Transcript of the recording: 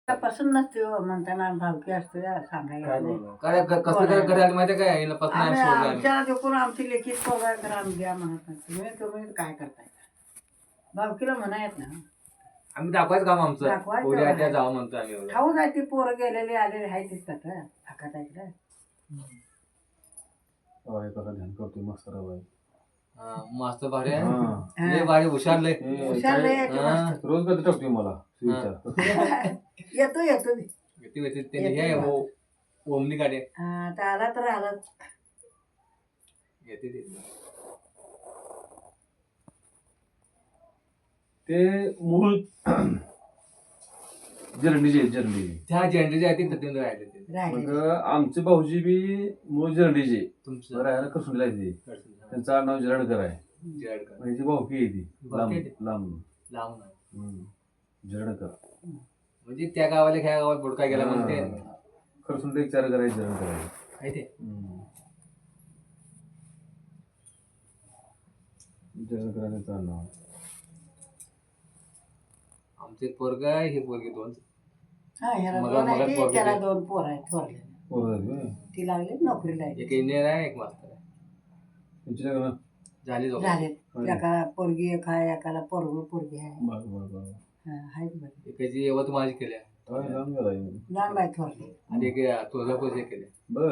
पासून नसते हो म्हणताना भावकी असतो या सांगायला काय नाही. बोलणार? काय कसं काय घरात माहिती काय हिला पत्नी आम्ही सोडलं आम्ही. आमच्या देखून आमची लेखी सोबत ग्राम द्या म्हणत नाही. तुम्ही काय करताय भावकीला म्हणा येत ना आम्ही दाखवायचं काम आमचं दाखवायचं पोरी आहे त्या आहे. जावं म्हणतो आम्ही एवढं. खाऊ जाय ती पोरं गेलेली आलेली आहे दिसतात थाकात ऐकलं होय, कसं ध्यान करतोय मस्त राव. हा, मस्त भारी आहे हा. लय भारी हुशार लय. हुशार लय आहे ते हा. मस्त. रोज कधी टाकतोय मला विचार. येतो येतो मी. त्यांनी हे ओमनी गाडी हा, तर आला तर आला येते ते. ते मूळ जर्नी त्या झेंडीचे आहे ते तिथून राहिले ते मग राहिले आमचे भाऊजी बी मूळ जर्नीचे तुमचं राहायला कसं ते त्यांचं आडनाव जरडकर आहे. जळकर. म्हणजे भाऊकी आहे ती भाऊकी आहे ती? लांब लांब नाही. जरडकर. म्हणजे त्या गावाला ह्या गावात बुडका गेला म्हणते खरसून एक चार करायचं जरडकर आहे. आहे ते. जरडकर आहे त्यांचं आडनाव. आमचे पोरग आहे हे पोरगी दोन. हा ह्याला मला- दोन आहे मला ती, पोरगी त्याला दे. दोन पोर आहेत थोरले पोरं आहेत व्हय? ती लागली नोकरीला आहे एक इंजिनियर आहे एक मास्तर आहे. त्यांची लग्न झाली दोघं. झाले होय. एका पोरगी एक आहे एकाला पोरगी आहे बरं बरं बरं. हा, आहेत बरं एकाची यवतमाळची केल्या काय लांब गेलाय. लहान बाई थोरली आणि एक तुळजापूरचे केले. बरं.